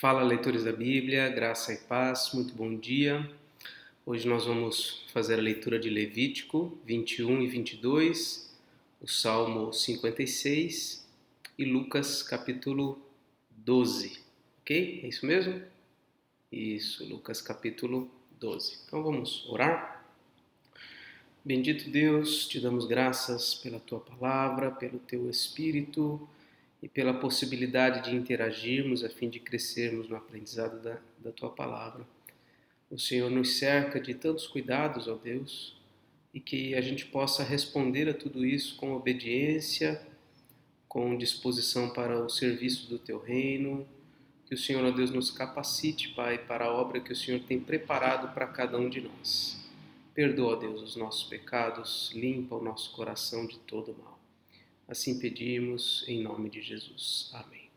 Fala, leitores da Bíblia, graça e paz, muito bom dia. Hoje nós vamos fazer a leitura de Levítico 21 e 22, o Salmo 56 e Lucas capítulo 12, ok? É isso mesmo? Isso, Lucas capítulo 12. Então vamos orar? Bendito Deus, te damos graças pela tua palavra, pelo teu Espírito e pela possibilidade de interagirmos a fim de crescermos no aprendizado da tua palavra. O Senhor nos cerca de tantos cuidados, ó Deus, e que a gente possa responder a tudo isso com obediência, com disposição para o serviço do teu reino. Que o Senhor, ó Deus, nos capacite, Pai, para a obra que o Senhor tem preparado para cada um de nós. Perdoa, ó Deus, os nossos pecados, limpa o nosso coração de todo mal. Assim pedimos em nome de Jesus. Amém.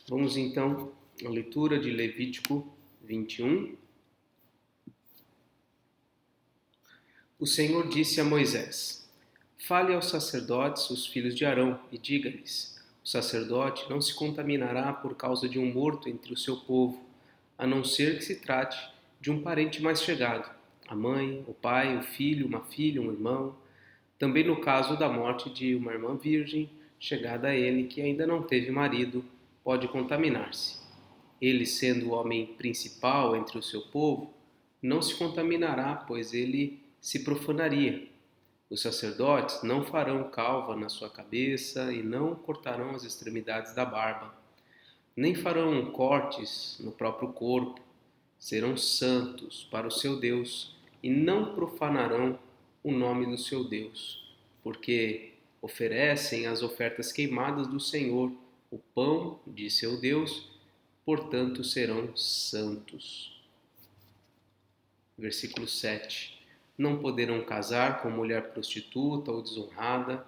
Vamos então à leitura de Levítico 21. O Senhor disse a Moisés: Fale aos sacerdotes, os filhos de Arão, e diga-lhes: O sacerdote não se contaminará por causa de um morto entre o seu povo, a não ser que se trate de um parente mais chegado, a mãe, o pai, o filho, uma filha, um irmão. Também no caso da morte de uma irmã virgem, chegada a ele, que ainda não teve marido, pode contaminar-se. Ele, sendo o homem principal entre o seu povo, não se contaminará, pois ele se profanaria. Os sacerdotes não farão calva na sua cabeça e não cortarão as extremidades da barba, nem farão cortes no próprio corpo. Serão santos para o seu Deus e não profanarão o nome do seu Deus, porque oferecem as ofertas queimadas do Senhor, o pão de seu Deus, portanto serão santos. Versículo 7. Não poderão casar com mulher prostituta ou desonrada,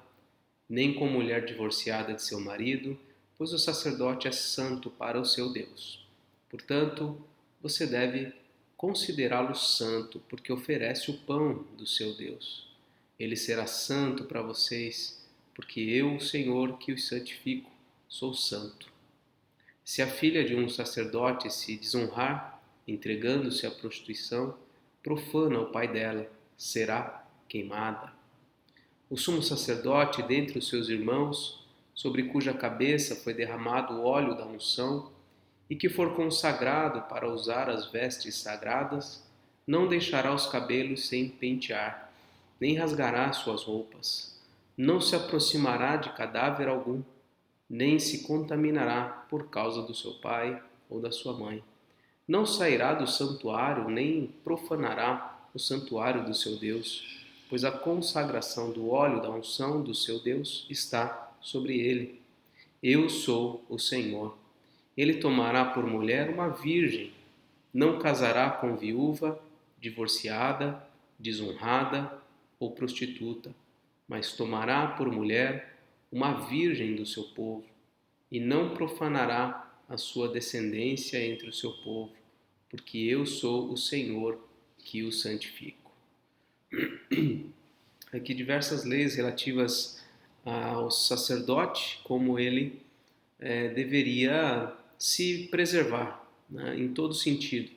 nem com mulher divorciada de seu marido, pois o sacerdote é santo para o seu Deus. Portanto, você deve considerá-lo santo, porque oferece o pão do seu Deus. Ele será santo para vocês, porque eu, o Senhor, que os santifico, sou santo. Se a filha de um sacerdote se desonrar, entregando-se à prostituição, profana o pai dela, será queimada. O sumo sacerdote dentre os seus irmãos, sobre cuja cabeça foi derramado o óleo da unção, e que for consagrado para usar as vestes sagradas, não deixará os cabelos sem pentear, nem rasgará suas roupas. Não se aproximará de cadáver algum, nem se contaminará por causa do seu pai ou da sua mãe. Não sairá do santuário, nem profanará o santuário do seu Deus, pois a consagração do óleo da unção do seu Deus está sobre ele. Eu sou o Senhor. Ele tomará por mulher uma virgem, não casará com viúva, divorciada, desonrada ou prostituta, mas tomará por mulher uma virgem do seu povo, e não profanará a sua descendência entre o seu povo, porque eu sou o Senhor que o santifico. Aqui diversas leis relativas ao sacerdote, como ele deveria se preservar, né, em todo sentido,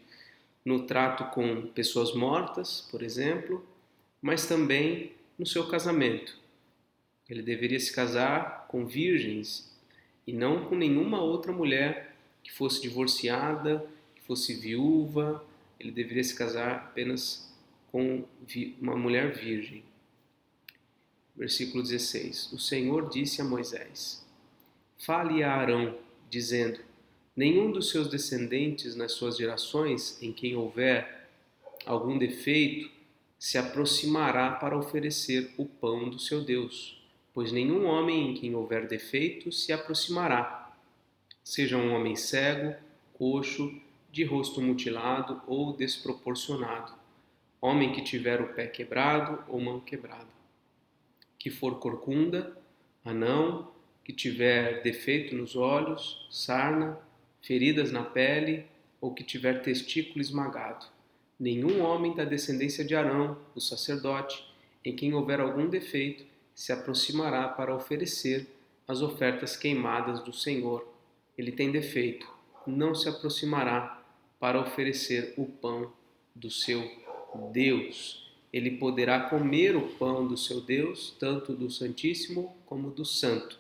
no trato com pessoas mortas, por exemplo, mas também no seu casamento. Ele deveria se casar com virgens e não com nenhuma outra mulher que fosse divorciada, que fosse viúva. Ele deveria se casar apenas com uma mulher virgem. Versículo 16. O Senhor disse a Moisés: Fale a Arão, dizendo: Nenhum dos seus descendentes nas suas gerações, em quem houver algum defeito, se aproximará para oferecer o pão do seu Deus, pois nenhum homem em quem houver defeito se aproximará, seja um homem cego, coxo, de rosto mutilado ou desproporcionado, homem que tiver o pé quebrado ou mão quebrada, que for corcunda, anão, que tiver defeito nos olhos, sarna, feridas na pele ou que tiver testículo esmagado. Nenhum homem da descendência de Arão, o sacerdote, em quem houver algum defeito, se aproximará para oferecer as ofertas queimadas do Senhor. Ele tem defeito, não se aproximará para oferecer o pão do seu Deus. Ele poderá comer o pão do seu Deus, tanto do Santíssimo como do Santo.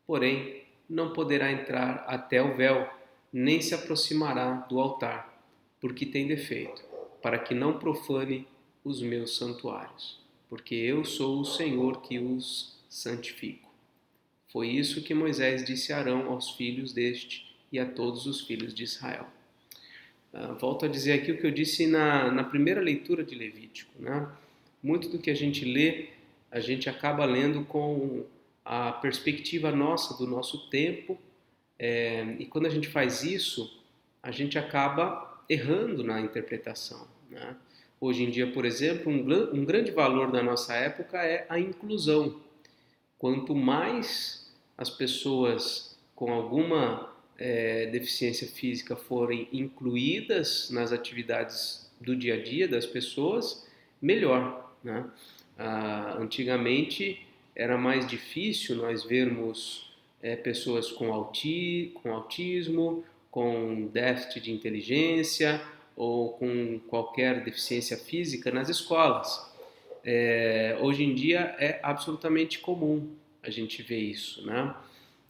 Porém, não poderá entrar até o véu, nem se aproximará do altar, porque tem defeito, para que não profane os meus santuários, porque eu sou o Senhor que os santifico. Foi isso que Moisés disse a Arão, aos filhos deste e a todos os filhos de Israel. Volto a dizer aqui o que eu disse na primeira leitura de Levítico, né? Muito do que a gente lê, a gente acaba lendo com a perspectiva nossa, do nosso tempo, e quando a gente faz isso, a gente acaba errando na interpretação, né? Hoje em dia, por exemplo, um grande valor da nossa época é a inclusão. Quanto mais as pessoas com alguma deficiência física forem incluídas nas atividades do dia a dia das pessoas, melhor, né? Antigamente era mais difícil nós vermos pessoas com autismo, com déficit de inteligência ou com qualquer deficiência física nas escolas. Hoje em dia é absolutamente comum a gente ver isso, né?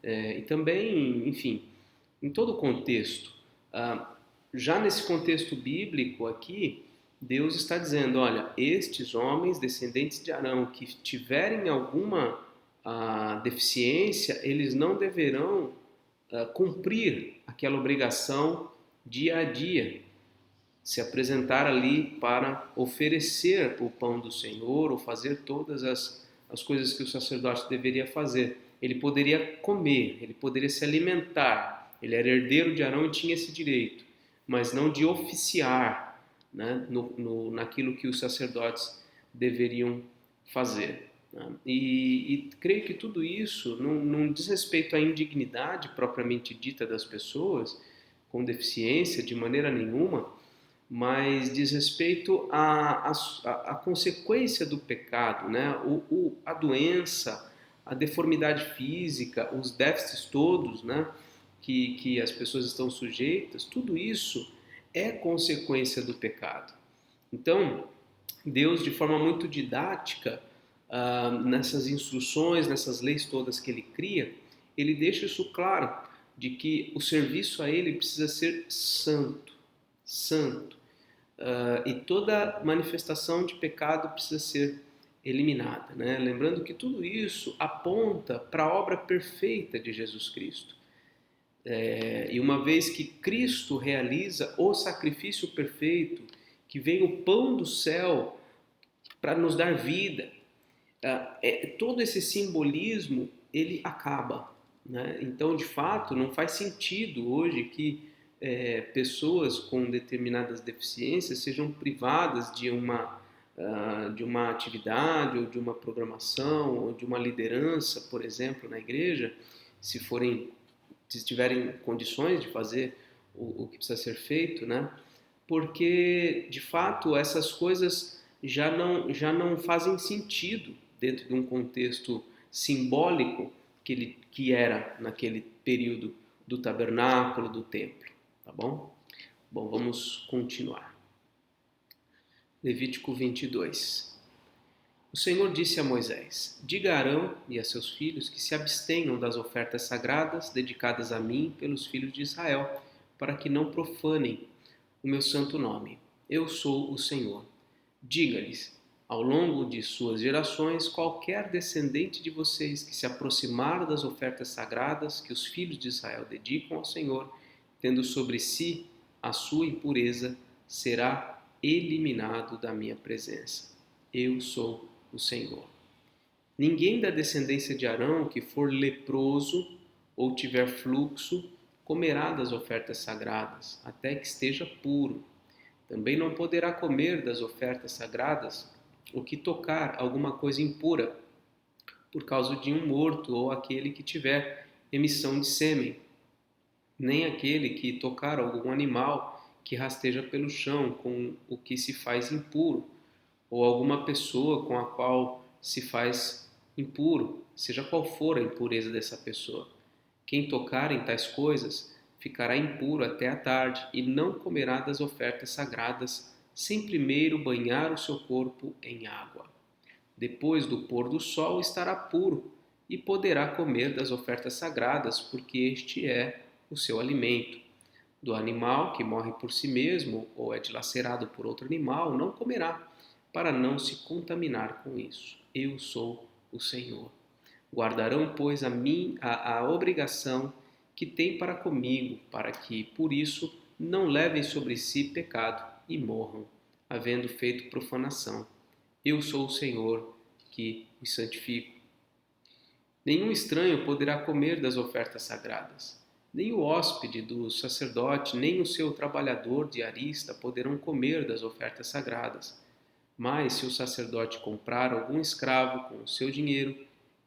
E também, enfim, em todo o contexto. Já nesse contexto bíblico aqui, Deus está dizendo, olha, estes homens, descendentes de Arão, que tiverem alguma deficiência, eles não deverão cumprir aquela obrigação dia a dia, se apresentar ali para oferecer o pão do Senhor ou fazer todas as coisas que o sacerdote deveria fazer. Ele poderia comer, ele poderia se alimentar, ele era herdeiro de Arão e tinha esse direito, mas não de oficiar, né, naquilo que os sacerdotes deveriam fazer. Né? E creio que tudo isso não diz respeito à indignidade propriamente dita das pessoas com deficiência de maneira nenhuma, mas diz respeito à consequência do pecado, né? A doença, a deformidade física, os déficits todos, né? que as pessoas estão sujeitas, tudo isso é consequência do pecado. Então, Deus, de forma muito didática, nessas instruções, nessas leis todas que Ele cria, Ele deixa isso claro, de que o serviço a Ele precisa ser santo, santo. E toda manifestação de pecado precisa ser eliminada, né? Lembrando que tudo isso aponta para a obra perfeita de Jesus Cristo. E uma vez que Cristo realiza o sacrifício perfeito, que vem o pão do céu para nos dar vida, todo esse simbolismo ele acaba, né? Então, de fato, não faz sentido hoje que pessoas com determinadas deficiências sejam privadas de uma atividade ou de uma programação ou de uma liderança, por exemplo, na igreja, se tiverem condições de fazer o que precisa ser feito, né? Porque, de fato, essas coisas já não fazem sentido dentro de um contexto simbólico que era naquele período do tabernáculo, do templo, tá bom? Bom, vamos continuar. Levítico 22. O Senhor disse a Moisés: diga a Arão e a seus filhos que se abstenham das ofertas sagradas dedicadas a mim pelos filhos de Israel, para que não profanem o meu santo nome. Eu sou o Senhor. Diga-lhes: ao longo de suas gerações, qualquer descendente de vocês que se aproximar das ofertas sagradas que os filhos de Israel dedicam ao Senhor, tendo sobre si a sua impureza, será eliminado da minha presença. Eu sou o Senhor. Ninguém da descendência de Arão que for leproso ou tiver fluxo comerá das ofertas sagradas, até que esteja puro. Também não poderá comer das ofertas sagradas o que tocar alguma coisa impura, por causa de um morto ou aquele que tiver emissão de sêmen, nem aquele que tocar algum animal que rasteja pelo chão com o que se faz impuro, ou alguma pessoa com a qual se faz impuro, seja qual for a impureza dessa pessoa. Quem tocar em tais coisas ficará impuro até a tarde e não comerá das ofertas sagradas, sem primeiro banhar o seu corpo em água. Depois do pôr do sol estará puro e poderá comer das ofertas sagradas, porque este é o seu alimento. Do animal que morre por si mesmo ou é dilacerado por outro animal, não comerá, para não se contaminar com isso. Eu sou o Senhor. Guardarão, pois, a obrigação que têm para comigo, para que, por isso, não levem sobre si pecado e morram, havendo feito profanação. Eu sou o Senhor que os santifico. Nenhum estranho poderá comer das ofertas sagradas. Nem o hóspede do sacerdote, nem o seu trabalhador diarista poderão comer das ofertas sagradas. Mas se o sacerdote comprar algum escravo com o seu dinheiro,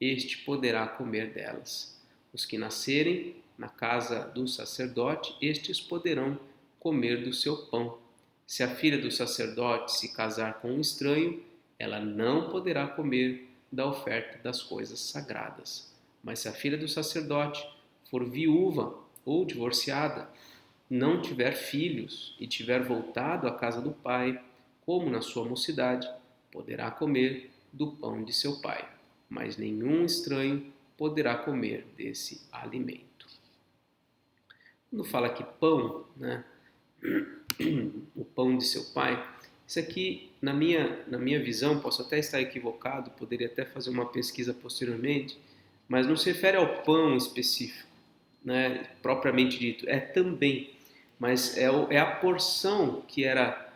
este poderá comer delas. Os que nascerem na casa do sacerdote, estes poderão comer do seu pão. Se a filha do sacerdote se casar com um estranho, ela não poderá comer da oferta das coisas sagradas. Mas se a filha do sacerdote for viúva ou divorciada, não tiver filhos e tiver voltado à casa do pai, como na sua mocidade, poderá comer do pão de seu pai, mas nenhum estranho poderá comer desse alimento. Quando fala aqui pão, né, o pão de seu pai, isso aqui, na minha visão, posso até estar equivocado, poderia até fazer uma pesquisa posteriormente, mas não se refere ao pão específico, né, propriamente dito, é também, mas é a porção que era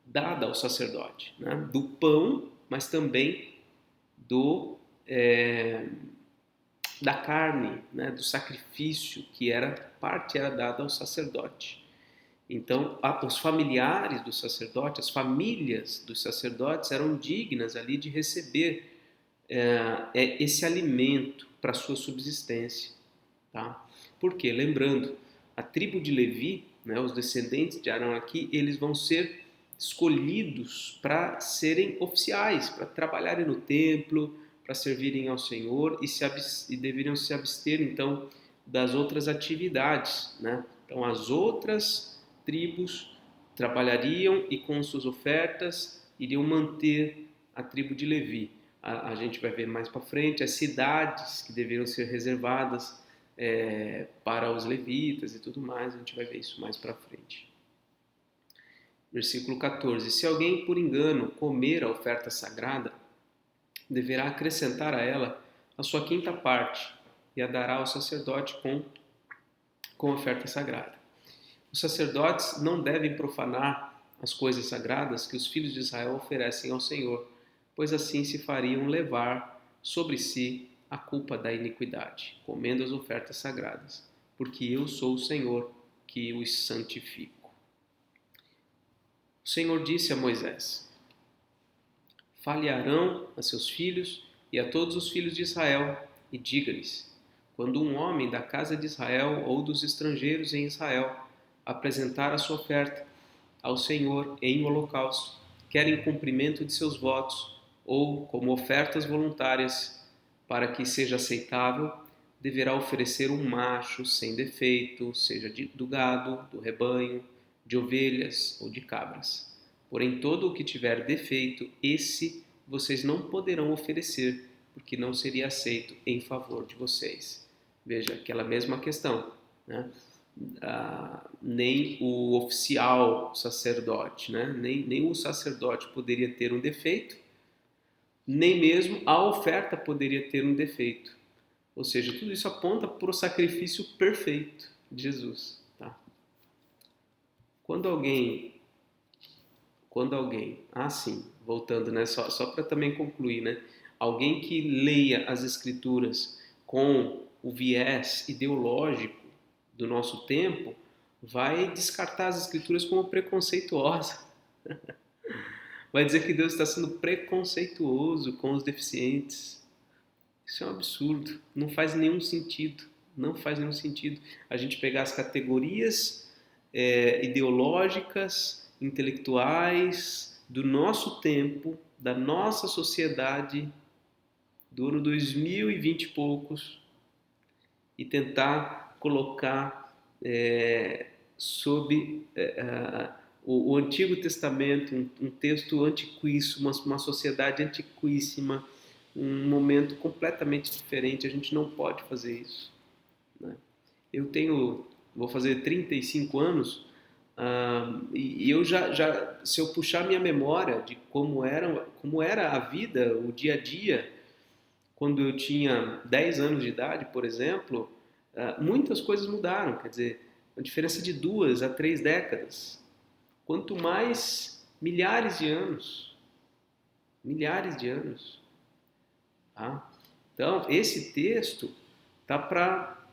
dada ao sacerdote, né, do pão, mas também da carne, né, do sacrifício que era dada ao sacerdote. Então, os familiares do sacerdote, as famílias dos sacerdotes eram dignas ali de receber esse alimento para sua subsistência, tá? Porque, lembrando, a tribo de Levi, né, os descendentes de Arão aqui, eles vão ser escolhidos para serem oficiais, para trabalharem no templo, para servirem ao Senhor e deveriam se abster, então, das outras atividades, né? Então, as outras tribos trabalhariam e com suas ofertas iriam manter a tribo de Levi. A gente vai ver mais para frente as cidades que deveriam ser reservadas para os levitas e tudo mais, a gente vai ver isso mais para frente. Versículo 14: Se alguém por engano comer a oferta sagrada, deverá acrescentar a ela a sua quinta parte e a dará ao sacerdote com a oferta sagrada. Os sacerdotes não devem profanar as coisas sagradas que os filhos de Israel oferecem ao Senhor, pois assim se fariam levar sobre si a culpa da iniquidade, comendo as ofertas sagradas, porque eu sou o Senhor que os santifico. O Senhor disse a Moisés: Fale a Arão, a seus filhos e a todos os filhos de Israel, e diga-lhes: quando um homem da casa de Israel ou dos estrangeiros em Israel apresentar a sua oferta ao Senhor em holocausto, quer em cumprimento de seus votos ou como ofertas voluntárias, para que seja aceitável, deverá oferecer um macho sem defeito, seja do gado, do rebanho, de ovelhas ou de cabras. Porém, todo o que tiver defeito, esse vocês não poderão oferecer, porque não seria aceito em favor de vocês. Veja, aquela mesma questão, né? Nem o oficial sacerdote, né? nem o sacerdote poderia ter um defeito, nem mesmo a oferta poderia ter um defeito. Ou seja, tudo isso aponta para o sacrifício perfeito de Jesus. Tá? Quando alguém, sim, voltando, né? Só para também concluir, né? Alguém que leia as Escrituras com o viés ideológico do nosso tempo, vai descartar as Escrituras como preconceituosa. Vai dizer que Deus está sendo preconceituoso com os deficientes. Isso é um absurdo. Não faz nenhum sentido. Não faz nenhum sentido a gente pegar as categorias ideológicas, intelectuais do nosso tempo, da nossa sociedade, do ano 2020 e poucos, e tentar colocar sob o Antigo Testamento, um texto antiquíssimo, uma sociedade antiquíssima, um momento completamente diferente. A gente não pode fazer isso, né? Vou fazer 35 anos, e eu se eu puxar minha memória de como era a vida, o dia a dia, quando eu tinha 10 anos de idade, por exemplo, muitas coisas mudaram. Quer dizer, a diferença de 2 a 3 décadas. Quanto mais milhares de anos, tá? Então, esse texto tá para,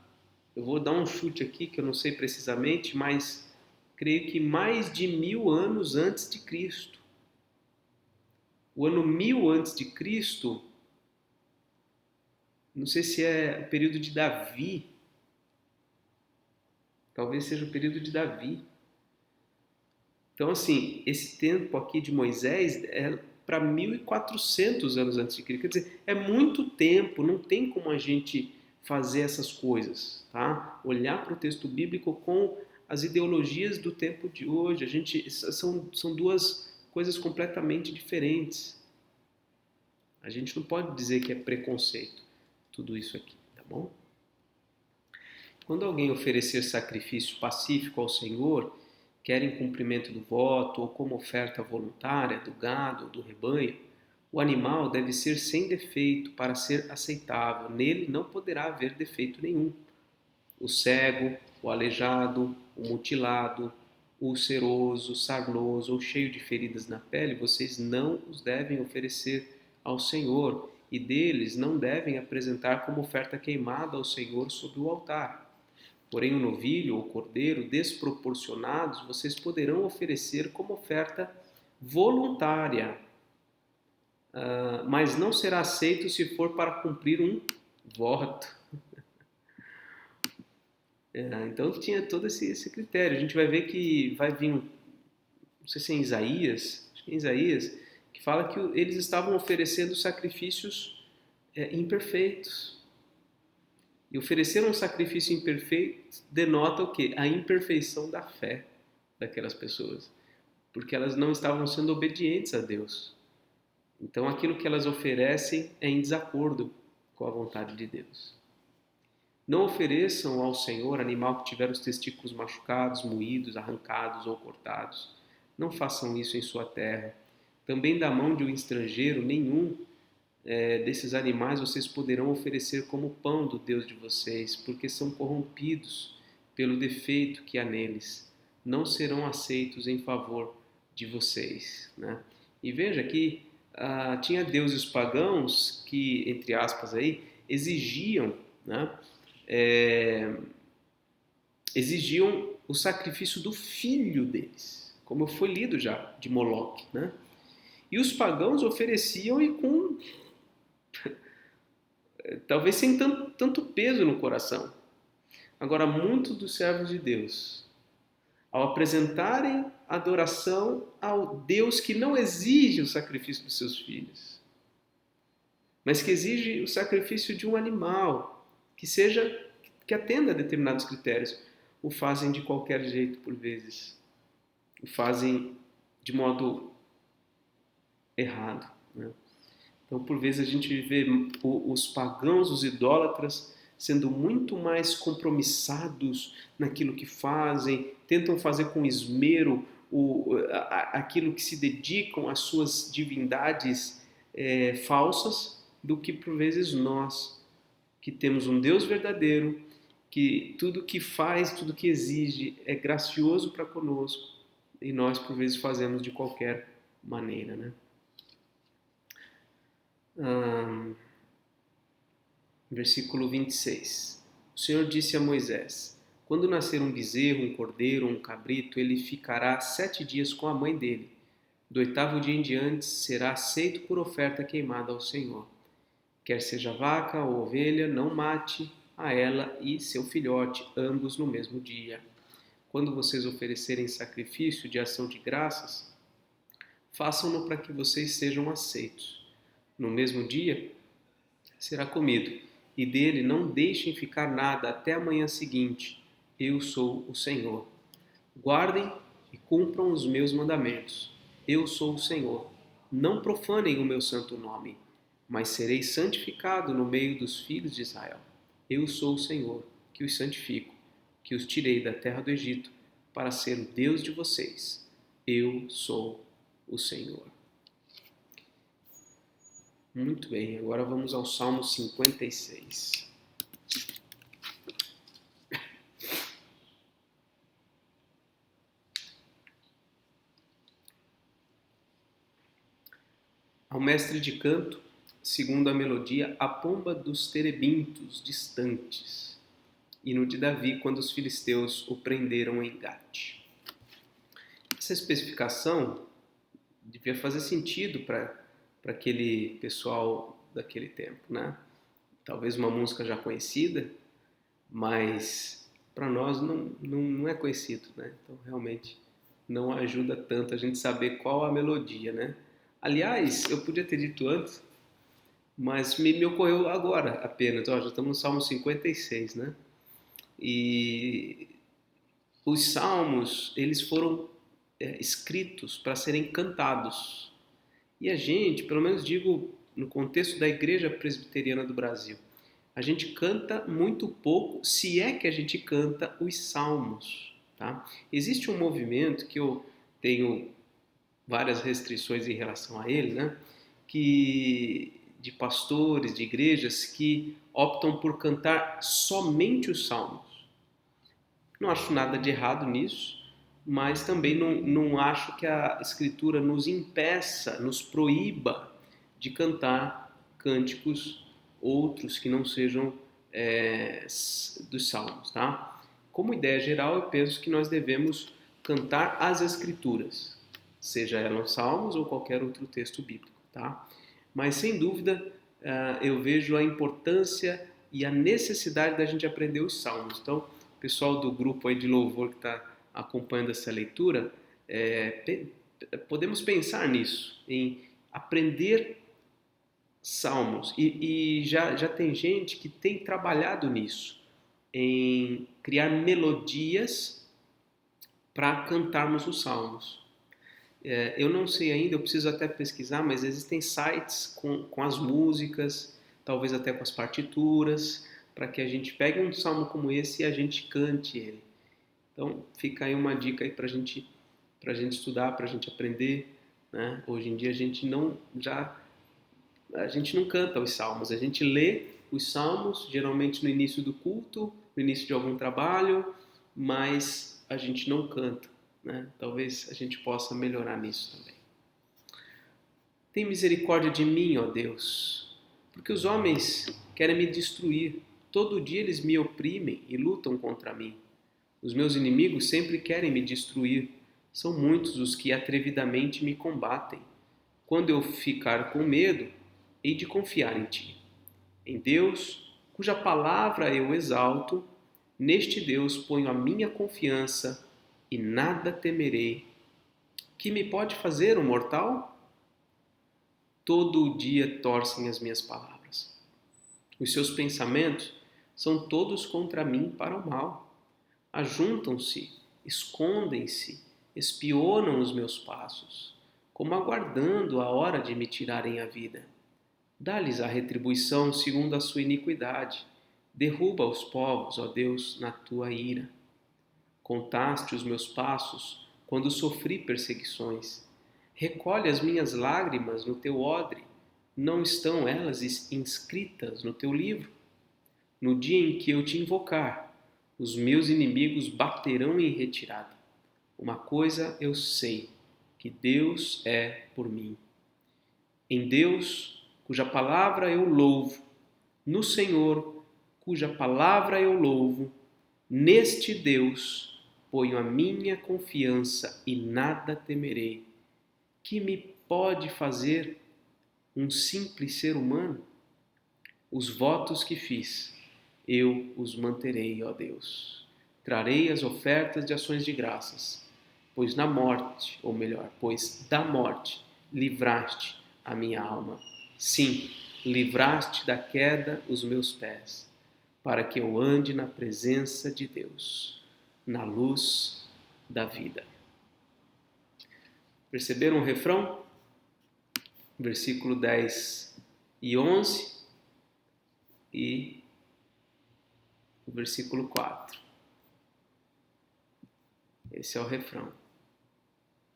eu vou dar um chute aqui que eu não sei precisamente, mas creio que mais de 1000 anos antes de Cristo. O ano 1000 antes de Cristo, não sei se é o período de Davi, talvez seja o período de Davi. Então, assim, esse tempo aqui de Moisés é para 1400 anos antes de Cristo. Quer dizer, é muito tempo, não tem como a gente fazer essas coisas, tá? Olhar para o texto bíblico com as ideologias do tempo de hoje. São duas coisas completamente diferentes. A gente não pode dizer que é preconceito, tudo isso aqui, tá bom? Quando alguém oferecer sacrifício pacífico ao Senhor, quer em cumprimento do voto ou como oferta voluntária do gado ou do rebanho, o animal deve ser sem defeito para ser aceitável. Nele não poderá haver defeito nenhum. O cego, o aleijado, o mutilado, o ulceroso, sarnoso ou cheio de feridas na pele, vocês não os devem oferecer ao Senhor, e deles não devem apresentar como oferta queimada ao Senhor sobre o altar. Porém, o novilho ou cordeiro desproporcionados vocês poderão oferecer como oferta voluntária, mas não será aceito se for para cumprir um voto. Então tinha todo esse critério. A gente vai ver que vai vir, não sei se é em Isaías, acho que é em Isaías, que fala que eles estavam oferecendo sacrifícios imperfeitos. E oferecer um sacrifício imperfeito denota o quê? A imperfeição da fé daquelas pessoas. Porque elas não estavam sendo obedientes a Deus. Então aquilo que elas oferecem é em desacordo com a vontade de Deus. Não ofereçam ao Senhor animal que tiver os testículos machucados, moídos, arrancados ou cortados. Não façam isso em sua terra. Também da mão de um estrangeiro, nenhum desses animais vocês poderão oferecer como pão do Deus de vocês, porque são corrompidos pelo defeito que há neles. Não serão aceitos em favor de vocês, né? E veja que tinha deuses pagãos que, entre aspas, aí, exigiam, né, exigiam o sacrifício do filho deles, como foi lido já, de Moloque, né? E os pagãos ofereciam e com talvez sem tanto peso no coração. Agora, muitos dos servos de Deus, ao apresentarem adoração ao Deus que não exige o sacrifício dos seus filhos, mas que exige o sacrifício de um animal, que atenda a determinados critérios, o fazem de qualquer jeito por vezes. O fazem de modo errado, né? Então, por vezes, a gente vê os pagãos, os idólatras, sendo muito mais compromissados naquilo que fazem, tentam fazer com esmero aquilo que se dedicam às suas divindades falsas, do que, por vezes, nós, que temos um Deus verdadeiro, que tudo que faz, tudo que exige é gracioso para conosco, e nós, por vezes, fazemos de qualquer maneira, né? Versículo 26. O Senhor disse a Moisés: quando nascer um bezerro, um cordeiro, um cabrito, ele ficará 7 dias com a mãe dele. Do 8º dia em diante será aceito por oferta queimada ao Senhor. Quer seja vaca ou ovelha, não mate a ela e seu filhote, ambos no mesmo dia. Quando vocês oferecerem sacrifício de ação de graças, façam-no para que vocês sejam aceitos. No mesmo dia será comido, e dele não deixem ficar nada até a manhã seguinte, eu sou o Senhor. Guardem e cumpram os meus mandamentos. Eu sou o Senhor. Não profanem o meu santo nome, mas serei santificado no meio dos filhos de Israel. Eu sou o Senhor, que os santifico, que os tirei da terra do Egito, para ser o Deus de vocês. Eu sou o Senhor. Muito bem, agora vamos ao Salmo 56. Ao mestre de canto, segundo a melodia, a pomba dos terebintos distantes. Hino de Davi, quando os filisteus o prenderam em Gate. Essa especificação devia fazer sentido para aquele pessoal daquele tempo, né? Talvez uma música já conhecida, mas para nós não é conhecido, né? Então realmente não ajuda tanto a gente saber qual a melodia, né? Aliás, eu podia ter dito antes, mas me ocorreu agora apenas. Ó, já estamos no Salmo 56, né? E os salmos, eles foram escritos para serem cantados. E a gente, pelo menos digo no contexto da Igreja Presbiteriana do Brasil, a gente canta muito pouco, se é que a gente canta os salmos. Tá? Existe um movimento que eu tenho várias restrições em relação a ele, né? De pastores, de igrejas que optam por cantar somente os salmos. Não acho nada de errado nisso, mas também não acho que a Escritura nos impeça, nos proíba de cantar cânticos outros que não sejam dos salmos, tá? Como ideia geral, eu penso que nós devemos cantar as Escrituras, seja elas salmos ou qualquer outro texto bíblico, tá? Mas sem dúvida eu vejo a importância e a necessidade da gente aprender os salmos. Então, o pessoal do grupo aí de louvor que está acompanhando essa leitura, podemos pensar nisso, em aprender salmos. E já tem gente que tem trabalhado nisso, em criar melodias para cantarmos os salmos. Eu não sei ainda, eu preciso até pesquisar, mas existem sites com as músicas, talvez até com as partituras, para que a gente pegue um salmo como esse e a gente cante ele. Então fica aí uma dica aí para a gente estudar, para a gente aprender, né? Hoje em dia a gente não canta os salmos, a gente lê os salmos geralmente no início do culto, no início de algum trabalho, mas a gente não canta, né? Talvez a gente possa melhorar nisso também. Tem misericórdia de mim, ó Deus, porque os homens querem me destruir. Todo dia eles me oprimem e lutam contra mim. Os meus inimigos sempre querem me destruir. São muitos os que atrevidamente me combatem. Quando eu ficar com medo, hei de confiar em ti. Em Deus, cuja palavra eu exalto, neste Deus ponho a minha confiança e nada temerei. Que me pode fazer um mortal? Todo o dia torcem as minhas palavras. Os seus pensamentos são todos contra mim para o mal. Ajuntam-se, escondem-se, espionam os meus passos, como aguardando a hora de me tirarem a vida. Dá-lhes a retribuição segundo a sua iniquidade. Derruba os povos, ó Deus, na tua ira. Contaste os meus passos quando sofri perseguições. Recolhe as minhas lágrimas no teu odre. Não estão elas inscritas no teu livro? No dia em que eu te invocar, os meus inimigos baterão em retirada. Uma coisa eu sei, que Deus é por mim. Em Deus, cuja palavra eu louvo, no Senhor, cuja palavra eu louvo, neste Deus ponho a minha confiança e nada temerei. Que me pode fazer um simples ser humano? Os votos que fiz, eu os manterei, ó Deus. Trarei as ofertas de ações de graças, pois da morte livraste a minha alma. Sim, livraste da queda os meus pés, para que eu ande na presença de Deus. na luz da vida. Perceberam o refrão? Versículo 10 e 11 e o versículo 4. Esse é o refrão.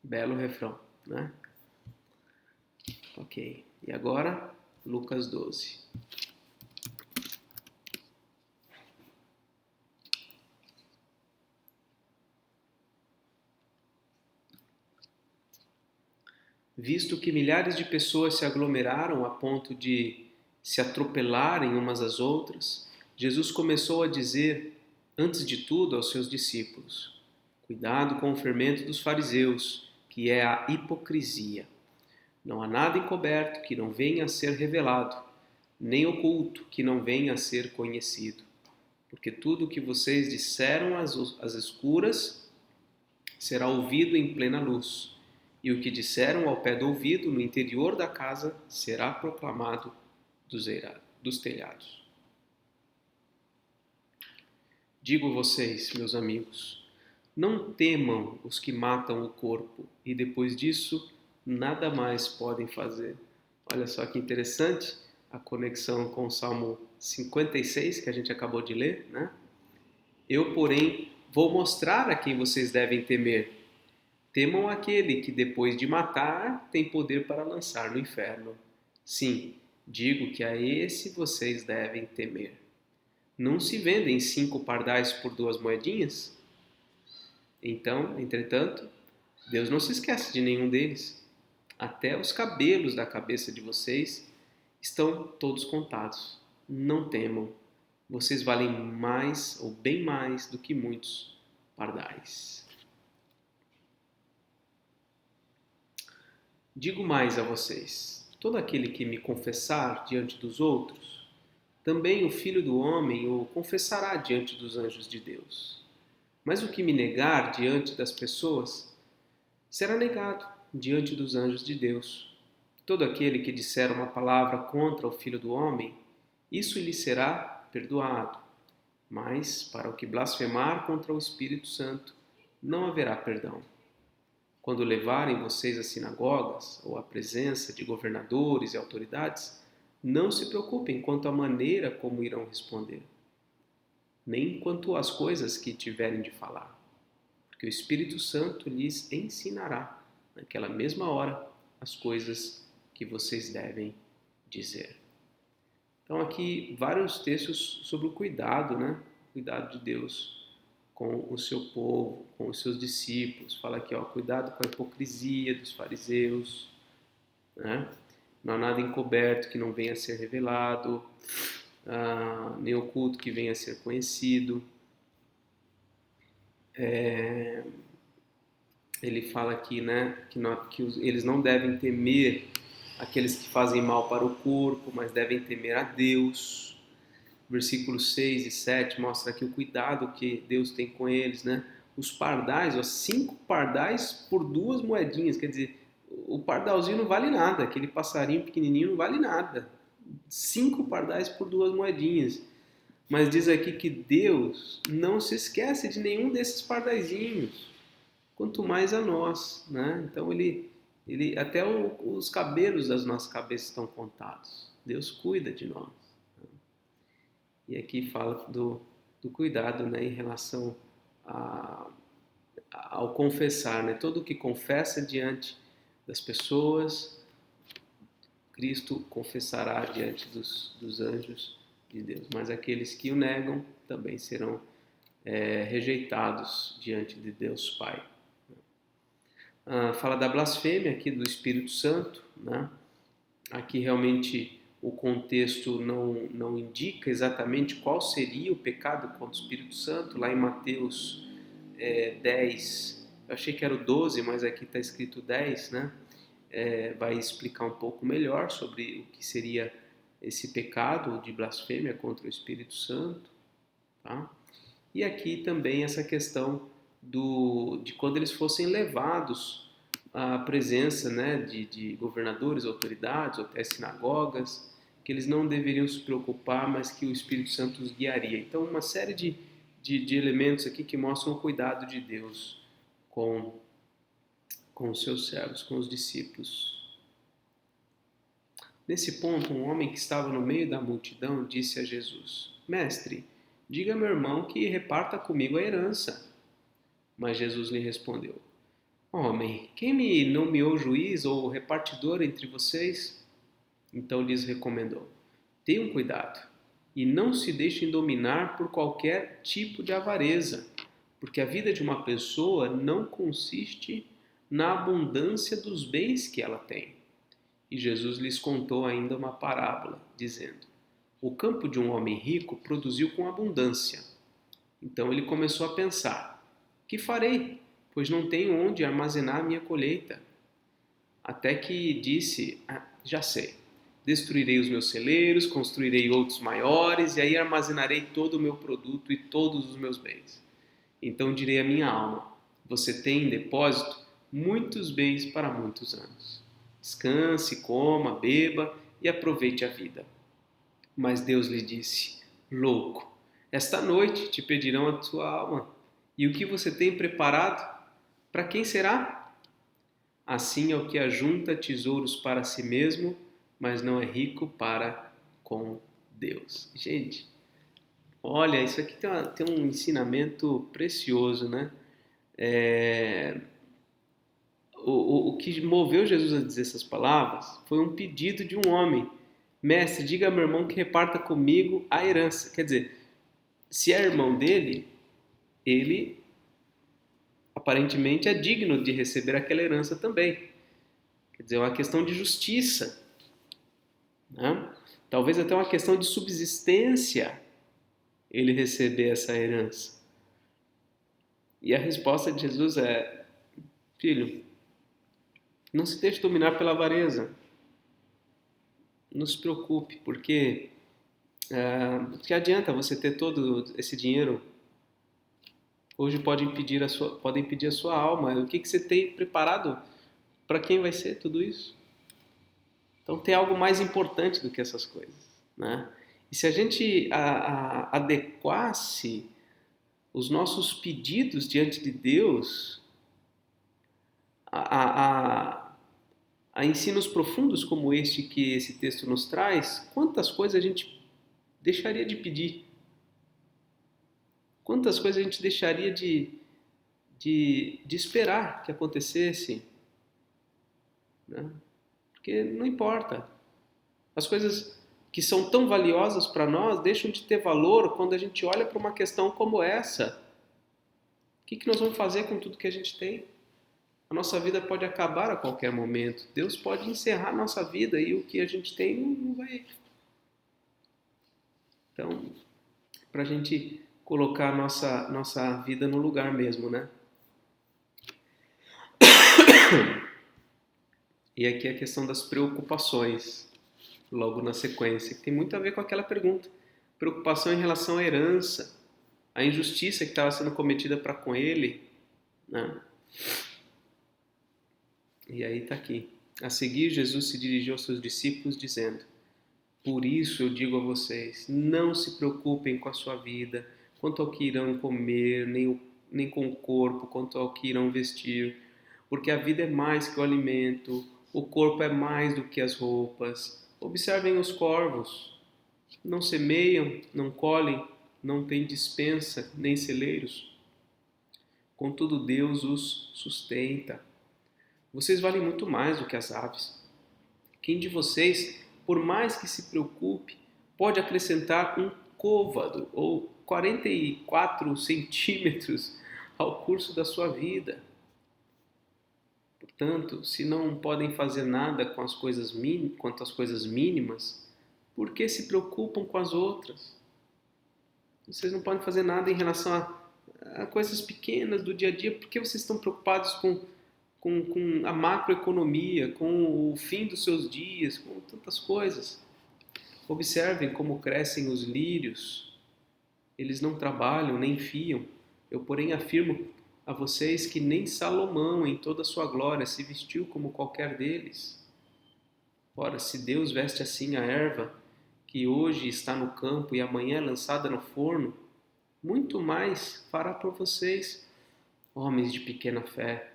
Belo refrão, né? Ok. E agora, Lucas 12. Visto que milhares de pessoas se aglomeraram a ponto de se atropelarem umas às outras, Jesus começou a dizer, antes de tudo, aos seus discípulos: cuidado com o fermento dos fariseus, que é a hipocrisia. Não há nada encoberto que não venha a ser revelado, nem oculto que não venha a ser conhecido. Porque tudo o que vocês disseram às escuras será ouvido em plena luz, e o que disseram ao pé do ouvido no interior da casa será proclamado dos telhados. Digo vocês, meus amigos, não temam os que matam o corpo e depois disso nada mais podem fazer. Olha só que interessante a conexão com o Salmo 56 que a gente acabou de ler, né? Eu, porém, vou mostrar a quem vocês devem temer. Temam aquele que depois de matar tem poder para lançar no inferno. Sim, digo que a esse vocês devem temer. Não se vendem 5 pardais por 2 moedinhas? Então, entretanto, Deus não se esquece de nenhum deles. Até os cabelos da cabeça de vocês estão todos contados. Não temam. Vocês valem mais ou bem mais do que muitos pardais. Digo mais a vocês: todo aquele que me confessar diante dos outros, também o Filho do Homem o confessará diante dos anjos de Deus. Mas o que me negar diante das pessoas, será negado diante dos anjos de Deus. Todo aquele que disser uma palavra contra o Filho do Homem, isso lhe será perdoado. Mas para o que blasfemar contra o Espírito Santo, não haverá perdão. Quando levarem vocês às sinagogas ou à presença de governadores e autoridades, não se preocupem quanto à maneira como irão responder, nem quanto às coisas que tiverem de falar, porque o Espírito Santo lhes ensinará, naquela mesma hora, as coisas que vocês devem dizer. Então aqui vários textos sobre o cuidado, né? O cuidado de Deus com o seu povo, com os seus discípulos. Fala aqui, ó, cuidado com a hipocrisia dos fariseus, né? Não há nada encoberto que não venha a ser revelado, nem oculto que venha a ser conhecido. Ele fala aqui, né, que eles não devem temer aqueles que fazem mal para o corpo, mas devem temer a Deus. Versículos 6 e 7 mostra aqui o cuidado que Deus tem com eles, né? Os pardais, ó, 5 pardais por 2 moedinhas, quer dizer, o pardalzinho não vale nada, aquele passarinho pequenininho não vale nada. 5 pardais por 2 moedinhas. Mas diz aqui que Deus não se esquece de nenhum desses pardaizinhos, quanto mais a nós, né? Então ele até os cabelos das nossas cabeças estão contados. Deus cuida de nós. E aqui fala do cuidado, né, em relação ao confessar, né? Todo que confessa diante das pessoas, Cristo confessará diante dos anjos de Deus. Mas aqueles que o negam também serão rejeitados diante de Deus Pai. Fala da blasfêmia aqui do Espírito Santo, né? Aqui realmente o contexto não indica exatamente qual seria o pecado contra o Espírito Santo. Lá em Mateus 10, eu achei que era o 12, mas aqui está escrito 10, né? Vai explicar um pouco melhor sobre o que seria esse pecado de blasfêmia contra o Espírito Santo, tá? E aqui também essa questão de quando eles fossem levados à presença, né, de governadores, autoridades, ou até sinagogas, que eles não deveriam se preocupar, mas que o Espírito Santo os guiaria. Então, uma série de de elementos aqui que mostram o cuidado de Deus com os seus servos, com os discípulos. Nesse ponto, um homem que estava no meio da multidão disse a Jesus: Mestre, diga a meu irmão que reparta comigo a herança. Mas Jesus lhe respondeu: Homem, quem me nomeou juiz ou repartidor entre vocês? Então lhes recomendou: Tenham cuidado e não se deixem dominar por qualquer tipo de avareza, porque a vida de uma pessoa não consiste na abundância dos bens que ela tem. E Jesus lhes contou ainda uma parábola, dizendo: O campo de um homem rico produziu com abundância. Então ele começou a pensar: Que farei? Pois não tenho onde armazenar a minha colheita. Até que disse: Já sei. Destruirei os meus celeiros, construirei outros maiores, e aí armazenarei todo o meu produto e todos os meus bens. Então direi à minha alma: Você tem em depósito muitos bens para muitos anos. Descanse, coma, beba e aproveite a vida. Mas Deus lhe disse: Louco, esta noite te pedirão a tua alma. E o que você tem preparado? Para quem será? Assim é o que ajunta tesouros para si mesmo, mas não é rico para com Deus. Gente, olha, isso aqui tem um ensinamento precioso, né? O que moveu Jesus a dizer essas palavras foi um pedido de um homem. Mestre, diga a meu irmão que reparta comigo a herança. Quer dizer, se é irmão dele, ele aparentemente é digno de receber aquela herança também. Quer dizer, é uma questão de justiça, né? Talvez até uma questão de subsistência ele receber essa herança. E a resposta de Jesus é: filho, não se deixe dominar pela avareza. Não se preocupe, porque que adianta você ter todo esse dinheiro? Hoje podem pedir a sua alma. O que você tem preparado? Para quem vai ser tudo isso? Então tem algo mais importante do que essas coisas, né? E se a gente adequasse os nossos pedidos diante de Deus a ensinos profundos como este que esse texto nos traz, quantas coisas a gente deixaria de pedir? Quantas coisas a gente deixaria de esperar que acontecesse, né? Porque não importa. As coisas que são tão valiosas para nós deixam de ter valor quando a gente olha para uma questão como essa. O que nós vamos fazer com tudo que a gente tem? A nossa vida pode acabar a qualquer momento. Deus pode encerrar a nossa vida e o que a gente tem não vai. Então, para a gente colocar a nossa vida no lugar mesmo, né? E aqui a questão das preocupações, logo na sequência, que tem muito a ver com aquela pergunta. Preocupação em relação à herança, a injustiça que estava sendo cometida para com ele, né? E aí está aqui. A seguir, Jesus se dirigiu aos seus discípulos, dizendo: Por isso eu digo a vocês, não se preocupem com a sua vida, quanto ao que irão comer, nem com o corpo, quanto ao que irão vestir, porque a vida é mais que o alimento, o corpo é mais do que as roupas. Observem os corvos, não semeiam, não colhem, não têm despensa, nem celeiros. Contudo, Deus os sustenta. Vocês valem muito mais do que as aves. Quem de vocês, por mais que se preocupe, pode acrescentar um côvado ou 44 centímetros ao curso da sua vida? Portanto, se não podem fazer nada quanto às coisas mínimas, por que se preocupam com as outras? Vocês não podem fazer nada em relação a coisas pequenas do dia a dia, por que vocês estão preocupados com a macroeconomia, com o fim dos seus dias, com tantas coisas? Observem como crescem os lírios. Eles não trabalham, nem fiam. Eu, porém, afirmo a vocês que nem Salomão, em toda a sua glória, se vestiu como qualquer deles. Ora, se Deus veste assim a erva, que hoje está no campo e amanhã é lançada no forno, muito mais fará por vocês, homens de pequena fé.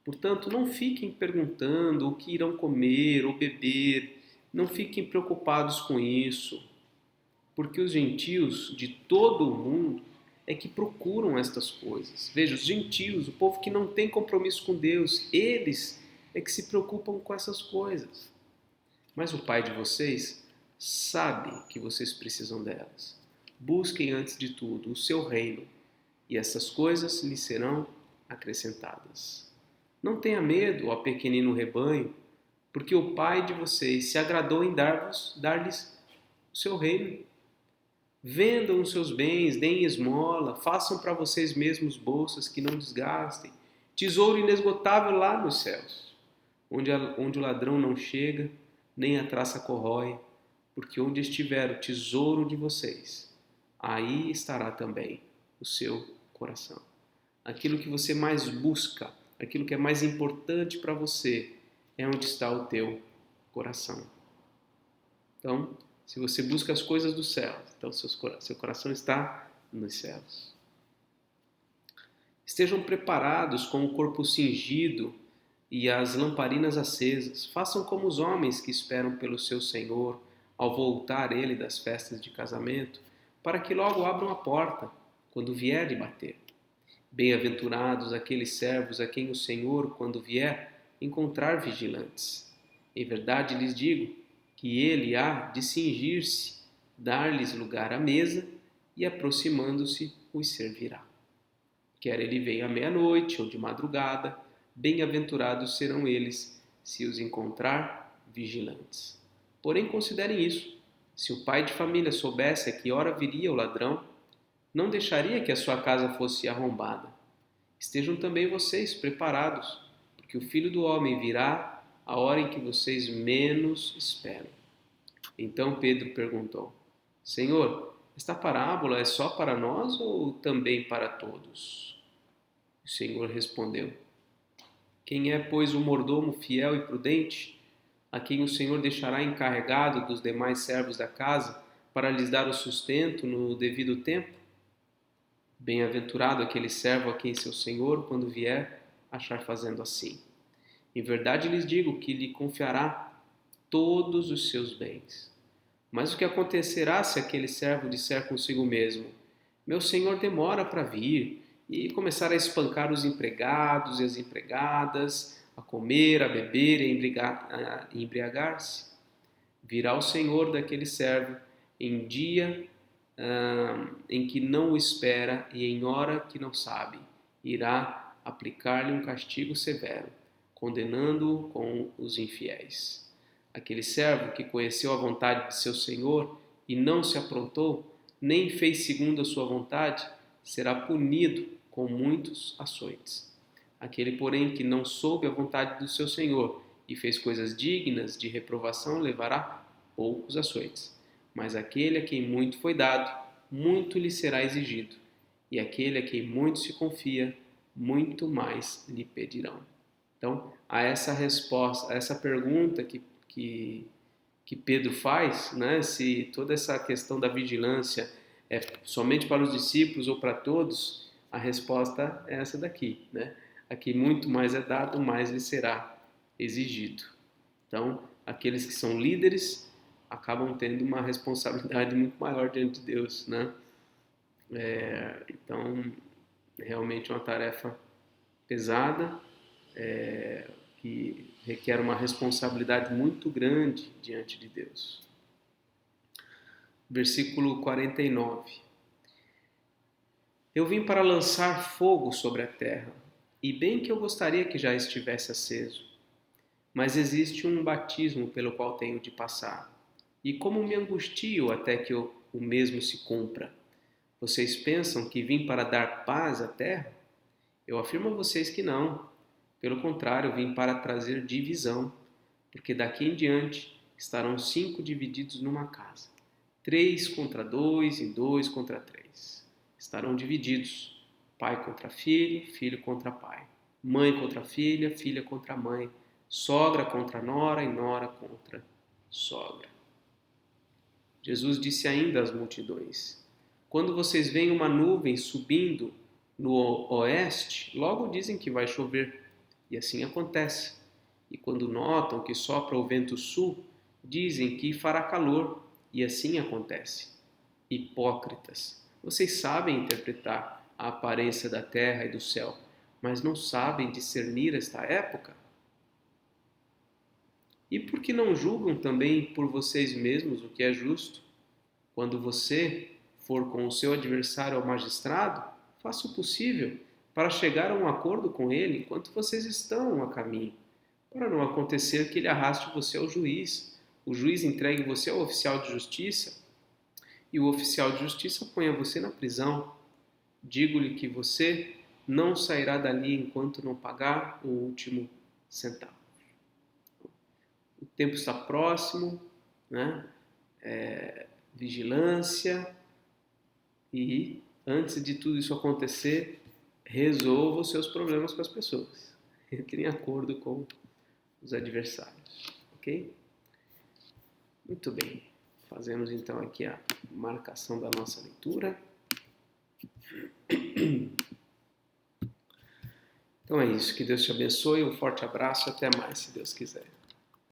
Portanto, não fiquem perguntando o que irão comer ou beber, não fiquem preocupados com isso, porque os gentios de todo o mundo é que procuram estas coisas. Veja, os gentios, o povo que não tem compromisso com Deus, eles é que se preocupam com essas coisas. Mas o Pai de vocês sabe que vocês precisam delas. Busquem antes de tudo o seu reino, e essas coisas lhes serão acrescentadas. Não tenha medo, ó pequenino rebanho, porque o Pai de vocês se agradou em dar-lhes o seu reino. Vendam os seus bens, deem esmola, façam para vocês mesmos bolsas que não desgastem, tesouro inesgotável lá nos céus, onde o ladrão não chega, nem a traça corrói, porque onde estiver o tesouro de vocês, aí estará também o seu coração. Aquilo que você mais busca, aquilo que é mais importante para você, é onde está o teu coração. Então, se você busca as coisas do céu, então seu coração está nos céus. Estejam preparados com o corpo cingido e as lamparinas acesas. Façam como os homens que esperam pelo seu Senhor ao voltar ele das festas de casamento, para que logo abram a porta quando vier lhe bater. Bem-aventurados aqueles servos a quem o Senhor, quando vier, encontrar vigilantes. Em verdade lhes digo que ele há de cingir-se, dar-lhes lugar à mesa e, aproximando-se, os servirá. Quer ele venha à meia-noite ou de madrugada, bem-aventurados serão eles se os encontrar vigilantes. Porém, considerem isso: se o pai de família soubesse a que hora viria o ladrão, não deixaria que a sua casa fosse arrombada. Estejam também vocês preparados, porque o Filho do Homem virá a hora em que vocês menos esperam. Então Pedro perguntou: Senhor, esta parábola é só para nós ou também para todos? O Senhor respondeu: Quem é, pois, o mordomo fiel e prudente, a quem o Senhor deixará encarregado dos demais servos da casa para lhes dar o sustento no devido tempo? Bem-aventurado aquele servo a quem seu Senhor, quando vier, achar fazendo assim. Em verdade lhes digo que lhe confiará todos os seus bens. Mas o que acontecerá se aquele servo disser consigo mesmo: Meu senhor demora para vir, e começar a espancar os empregados e as empregadas, a comer, a beber e a embriagar-se? Virá o senhor daquele servo em dia em que não o espera e em hora que não sabe. Irá aplicar-lhe um castigo severo, condenando-o com os infiéis. Aquele servo que conheceu a vontade de seu senhor e não se aprontou, nem fez segundo a sua vontade, será punido com muitos açoites. Aquele, porém, que não soube a vontade do seu senhor e fez coisas dignas de reprovação, levará poucos açoites. Mas aquele a quem muito foi dado, muito lhe será exigido. E aquele a quem muito se confia, muito mais lhe pedirão. Então, a essa resposta, a essa pergunta que Pedro faz, né, se toda essa questão da vigilância é somente para os discípulos ou para todos, a resposta é essa daqui, né? Aqui muito mais é dado, mais lhe será exigido. Então, aqueles que são líderes acabam tendo uma responsabilidade muito maior diante de Deus, né? Então, realmente uma tarefa pesada, que requer uma responsabilidade muito grande diante de Deus. Versículo 49. Eu vim para lançar fogo sobre a terra, e bem que eu gostaria que já estivesse aceso. Mas existe um batismo pelo qual tenho de passar, e como me angustio até que o mesmo se cumpra. Vocês pensam que vim para dar paz à terra? Eu afirmo a vocês que não. Pelo contrário, vim para trazer divisão, porque daqui em diante estarão 5 divididos numa casa, 3 contra 2 e 2 contra 3. Estarão divididos, pai contra filho, filho contra pai, mãe contra filha, filha contra mãe, sogra contra nora e nora contra sogra. Jesus disse ainda às multidões: Quando vocês veem uma nuvem subindo no oeste, logo dizem que vai chover, e assim acontece. E quando notam que sopra o vento sul, dizem que fará calor, e assim acontece. Hipócritas, vocês sabem interpretar a aparência da terra e do céu, mas não sabem discernir esta época? E por que não julgam também por vocês mesmos o que é justo? Quando você for com o seu adversário ao magistrado, faça o possível para chegar a um acordo com ele enquanto vocês estão a caminho, para não acontecer que ele arraste você ao juiz, o juiz entregue você ao oficial de justiça e o oficial de justiça ponha você na prisão. Digo-lhe que você não sairá dali enquanto não pagar o último centavo. O tempo está próximo, né? Vigilância, e antes de tudo isso acontecer, resolva os seus problemas com as pessoas. Entre em acordo com os adversários, ok? Muito bem. Fazemos então aqui a marcação da nossa leitura. Então é isso. Que Deus te abençoe. Um forte abraço. Até mais, se Deus quiser.